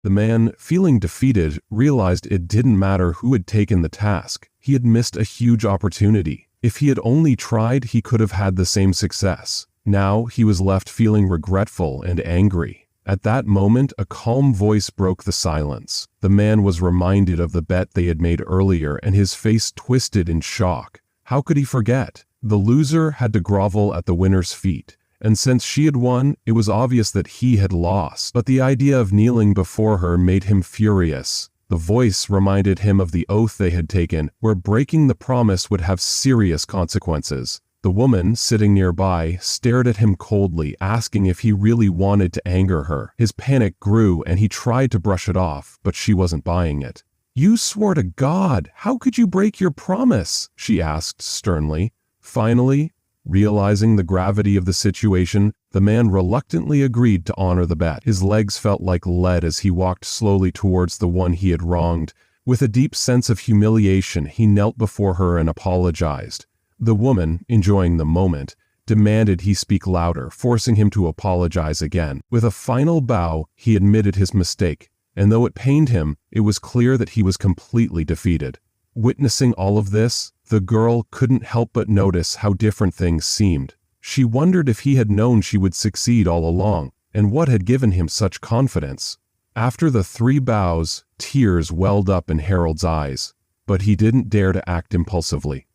The man, feeling defeated, realized it didn't matter who had taken the task. He had missed a huge opportunity. If he had only tried, he could have had the same success. Now he was left feeling regretful and angry. At that moment, a calm voice broke the silence. The man was reminded of the bet they had made earlier, and his face twisted in shock. How could he forget? The loser had to grovel at the winner's feet. And since she had won, it was obvious that he had lost. But the idea of kneeling before her made him furious. The voice reminded him of the oath they had taken, where breaking the promise would have serious consequences. The woman, sitting nearby, stared at him coldly, asking if he really wanted to anger her. His panic grew, and he tried to brush it off, but she wasn't buying it. "You swore to God! How could you break your promise?" she asked sternly. Finally, realizing the gravity of the situation, the man reluctantly agreed to honor the bet. His legs felt like lead as he walked slowly towards the one he had wronged. With a deep sense of humiliation, he knelt before her and apologized. The woman, enjoying the moment, demanded he speak louder, forcing him to apologize again. With a final bow, he admitted his mistake, and though it pained him, it was clear that he was completely defeated. Witnessing all of this, the girl couldn't help but notice how different things seemed. She wondered if he had known she would succeed all along, and what had given him such confidence. After the 3 bows, tears welled up in Harold's eyes, but he didn't dare to act impulsively.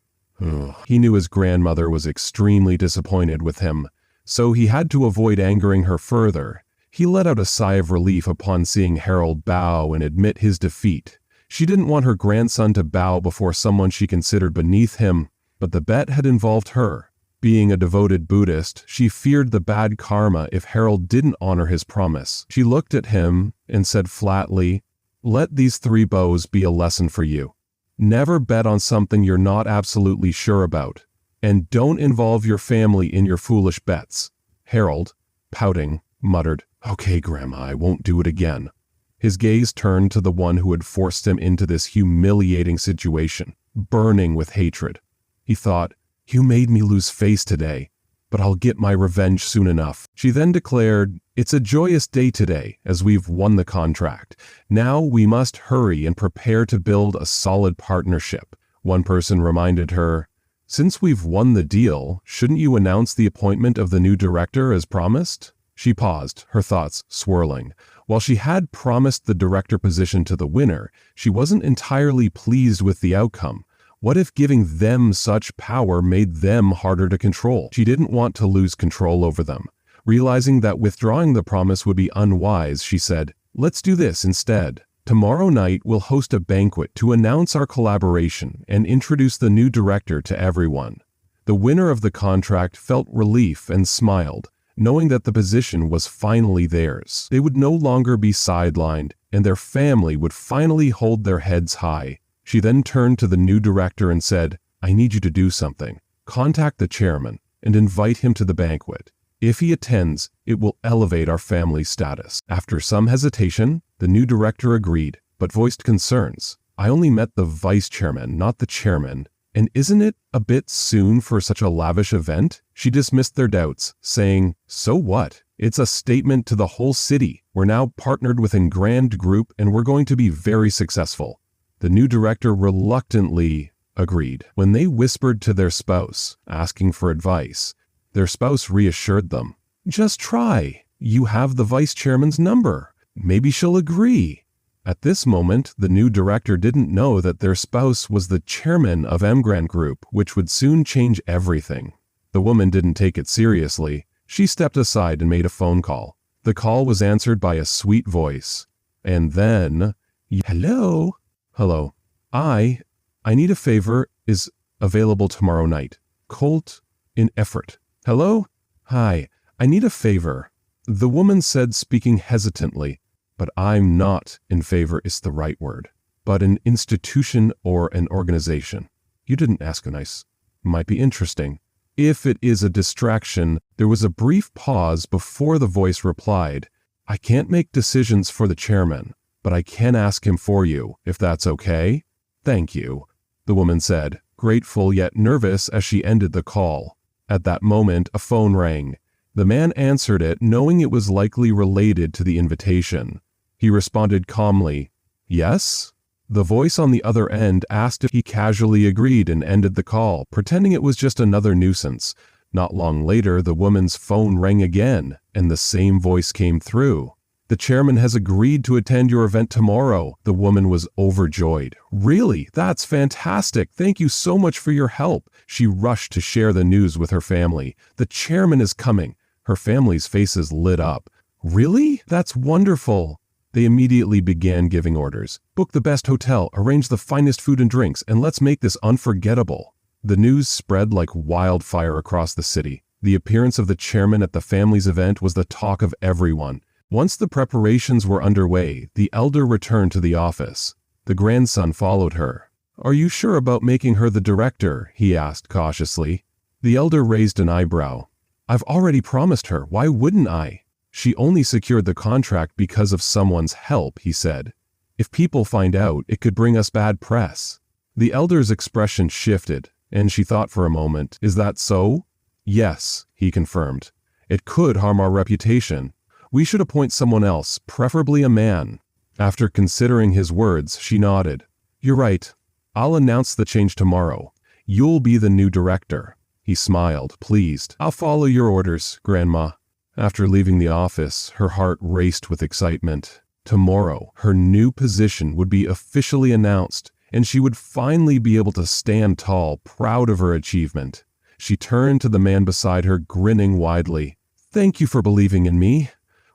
He knew his grandmother was extremely disappointed with him, so he had to avoid angering her further. He let out a sigh of relief upon seeing Harold bow and admit his defeat. She didn't want her grandson to bow before someone she considered beneath him, but the bet had involved her. Being a devoted Buddhist, she feared the bad karma if Harold didn't honor his promise. She looked at him and said flatly, "Let these 3 bows be a lesson for you. Never bet on something you're not absolutely sure about, and don't involve your family in your foolish bets." Harold, pouting, muttered, "Okay, Grandma, I won't do it again." His gaze turned to the one who had forced him into this humiliating situation, burning with hatred. He thought, "You made me lose face today, but I'll get my revenge soon enough." She then declared, "It's a joyous day today, as we've won the contract. Now we must hurry and prepare to build a solid partnership." One person reminded her, "Since we've won the deal, shouldn't you announce the appointment of the new director as promised?" She paused, her thoughts swirling. While she had promised the director position to the winner, she wasn't entirely pleased with the outcome. What if giving them such power made them harder to control? She didn't want to lose control over them. Realizing that withdrawing the promise would be unwise, she said, "Let's do this instead. Tomorrow night we'll host a banquet to announce our collaboration and introduce the new director to everyone." The winner of the contract felt relief and smiled, knowing that the position was finally theirs. They would no longer be sidelined, and their family would finally hold their heads high. She then turned to the new director and said, "I need you to do something. Contact the chairman and invite him to the banquet. If he attends, it will elevate our family status." After some hesitation, the new director agreed, but voiced concerns. "I only met the vice chairman, not the chairman. And isn't it a bit soon for such a lavish event?" She dismissed their doubts, saying, "So what? It's a statement to the whole city. We're now partnered with a grand group and we're going to be very successful." The new director reluctantly agreed. When they whispered to their spouse, asking for advice, their spouse reassured them. "Just try. You have the vice chairman's number. Maybe she'll agree." At this moment, the new director didn't know that their spouse was the chairman of Grand Group, which would soon change everything. The woman didn't take it seriously. She stepped aside and made a phone call. The call was answered by a sweet voice. And then, "Hello? Hello. I need a favor is available tomorrow night. Colt in effort. Hello? Hi, I need a favor." The woman said, speaking hesitantly, "But I'm not in favor is the right word, but an institution or an organization. You didn't ask nice. Might be interesting." If it is a distraction, there was a brief pause before the voice replied, "I can't make decisions for the chairman, but I can ask him for you, if that's okay." "Thank you," the woman said, grateful yet nervous as she ended the call. At that moment, a phone rang. The man answered it, knowing it was likely related to the invitation. He responded calmly, "Yes?" The voice on the other end asked if he casually agreed and ended the call, pretending it was just another nuisance. Not long later, the woman's phone rang again, and the same voice came through. "The chairman has agreed to attend your event tomorrow." The woman was overjoyed. "Really? That's fantastic. Thank you so much for your help." She rushed to share the news with her family. "The chairman is coming." Her family's faces lit up. "Really? That's wonderful." They immediately began giving orders. "Book the best hotel, arrange the finest food and drinks, and let's make this unforgettable." The news spread like wildfire across the city. The appearance of the chairman at the family's event was the talk of everyone. Once the preparations were underway, the elder returned to the office. The grandson followed her. "Are you sure about making her the director?" he asked cautiously. The elder raised an eyebrow. "I've already promised her. Why wouldn't I?" "She only secured the contract because of someone's help," he said. "If people find out, it could bring us bad press." The elder's expression shifted, and she thought for a moment. "Is that so?" "Yes," he confirmed. "It could harm our reputation. We should appoint someone else, preferably a man." After considering his words, she nodded. "You're right. I'll announce the change tomorrow. You'll be the new director." He smiled, pleased. "I'll follow your orders, Grandma." After leaving the office, her heart raced with excitement. Tomorrow, her new position would be officially announced, and she would finally be able to stand tall, proud of her achievement. She turned to the man beside her, grinning widely. "Thank you for believing in me.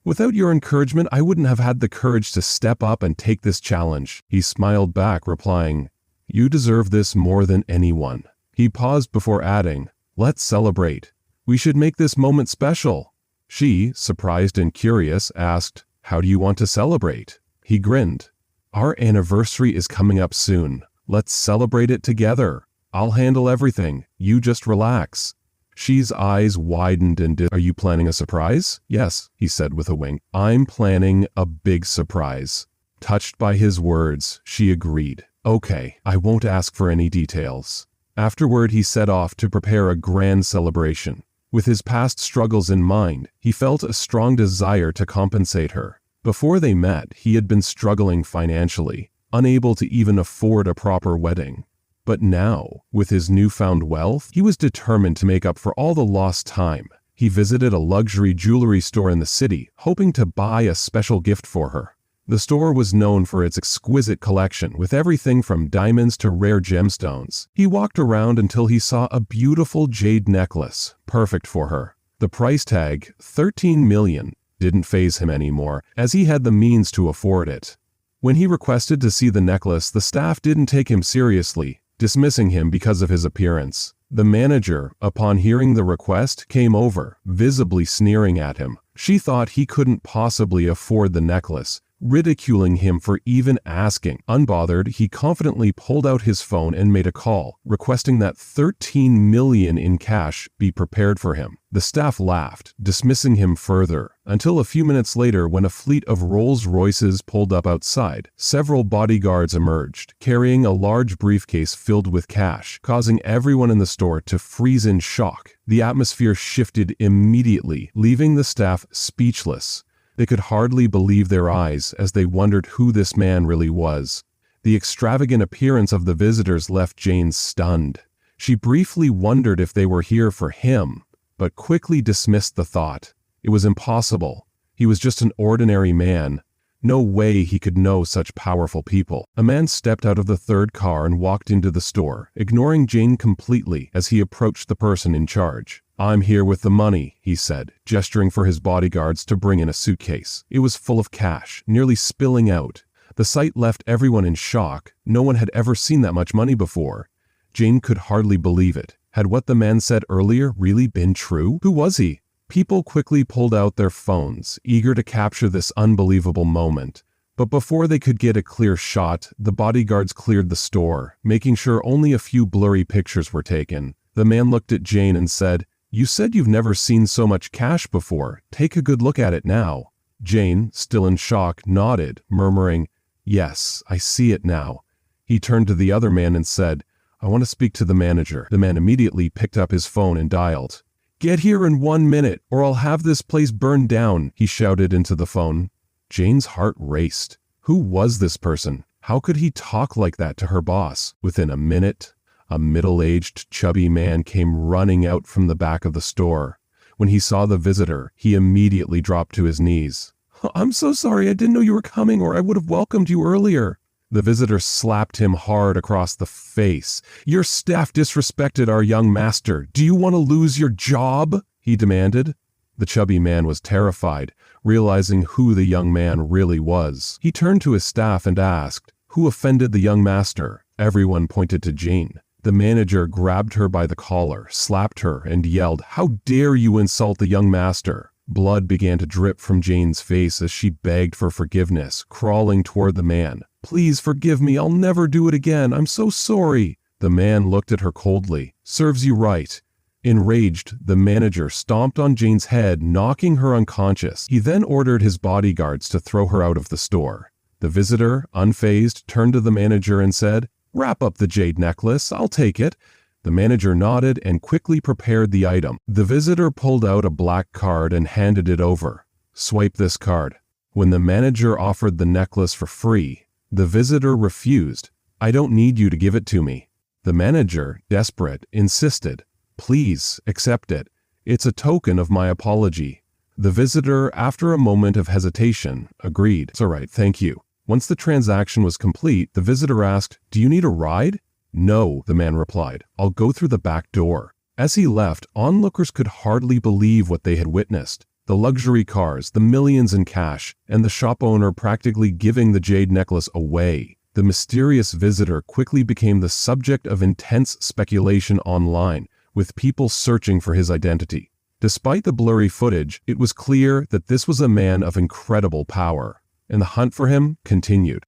Without your encouragement, I wouldn't have had the courage to step up and take this challenge." He smiled back, replying, "You deserve this more than anyone." He paused before adding, "Let's celebrate. We should make this moment special." She, surprised and curious, asked, "How do you want to celebrate?" He grinned. "Our anniversary is coming up soon. Let's celebrate it together. I'll handle everything. You just relax." She's eyes widened and "Are you planning a surprise?" "Yes," he said with a wink. "I'm planning a big surprise." Touched by his words, she agreed. "Okay, I won't ask for any details." Afterward, he set off to prepare a grand celebration. With his past struggles in mind, he felt a strong desire to compensate her. Before they met, he had been struggling financially, unable to even afford a proper wedding. But now, with his newfound wealth, he was determined to make up for all the lost time. He visited a luxury jewelry store in the city, hoping to buy a special gift for her. The store was known for its exquisite collection, with everything from diamonds to rare gemstones. He walked around until he saw a beautiful jade necklace, perfect for her. The price tag, $13 million, didn't faze him anymore, as he had the means to afford it. When he requested to see the necklace, the staff didn't take him seriously, dismissing him because of his appearance. The manager, upon hearing the request, came over, visibly sneering at him. She thought he couldn't possibly afford the necklace, ridiculing him for even asking. Unbothered, he confidently pulled out his phone and made a call, requesting that $13 million in cash be prepared for him. The staff laughed, dismissing him further, until a few minutes later when a fleet of Rolls-Royces pulled up outside. Several bodyguards emerged, carrying a large briefcase filled with cash, causing everyone in the store to freeze in shock. The atmosphere shifted immediately, leaving the staff speechless. They could hardly believe their eyes as they wondered who this man really was. The extravagant appearance of the visitors left Jane stunned. She briefly wondered if they were here for him, but quickly dismissed the thought. It was impossible. He was just an ordinary man. No way he could know such powerful people. A man stepped out of the third car and walked into the store, ignoring Jane completely as he approached the person in charge. "I'm here with the money," he said, gesturing for his bodyguards to bring in a suitcase. It was full of cash, nearly spilling out. The sight left everyone in shock. No one had ever seen that much money before. Jane could hardly believe it. Had what the man said earlier really been true? Who was he? People quickly pulled out their phones, eager to capture this unbelievable moment. But before they could get a clear shot, the bodyguards cleared the store, making sure only a few blurry pictures were taken. The man looked at Jane and said, "You said you've never seen so much cash before. Take a good look at it now." Jane, still in shock, nodded, murmuring, "Yes, I see it now." He turned to the other man and said, "I want to speak to the manager." The man immediately picked up his phone and dialed. "Get here in 1 minute, or I'll have this place burned down," he shouted into the phone. Jane's heart raced. Who was this person? How could he talk like that to her boss? Within a minute, a middle-aged, chubby man came running out from the back of the store. When he saw the visitor, he immediately dropped to his knees. "I'm so sorry, I didn't know you were coming, or I would have welcomed you earlier." The visitor slapped him hard across the face. "Your staff disrespected our young master. Do you want to lose your job?" he demanded. The chubby man was terrified, realizing who the young man really was. He turned to his staff and asked, "Who offended the young master?" Everyone pointed to Jane. The manager grabbed her by the collar, slapped her, and yelled, "How dare you insult the young master?" Blood began to drip from Jane's face as she begged for forgiveness, crawling toward the man. "Please forgive me, I'll never do it again, I'm so sorry." The man looked at her coldly. "Serves you right." Enraged, the manager stomped on Jane's head, knocking her unconscious. He then ordered his bodyguards to throw her out of the store. The visitor, unfazed, turned to the manager and said, "Wrap up the jade necklace, I'll take it." The manager nodded and quickly prepared the item. The visitor pulled out a black card and handed it over. "Swipe this card." When the manager offered the necklace for free, the visitor refused. "I don't need you to give it to me." The manager, desperate, insisted. "Please, accept it. It's a token of my apology." The visitor, after a moment of hesitation, agreed. "It's all right, thank you." Once the transaction was complete, the visitor asked, "Do you need a ride?" "No," the man replied. "I'll go through the back door." As he left, onlookers could hardly believe what they had witnessed. The luxury cars, the millions in cash, and the shop owner practically giving the jade necklace away. The mysterious visitor quickly became the subject of intense speculation online, with people searching for his identity. Despite the blurry footage, it was clear that this was a man of incredible power, and the hunt for him continued.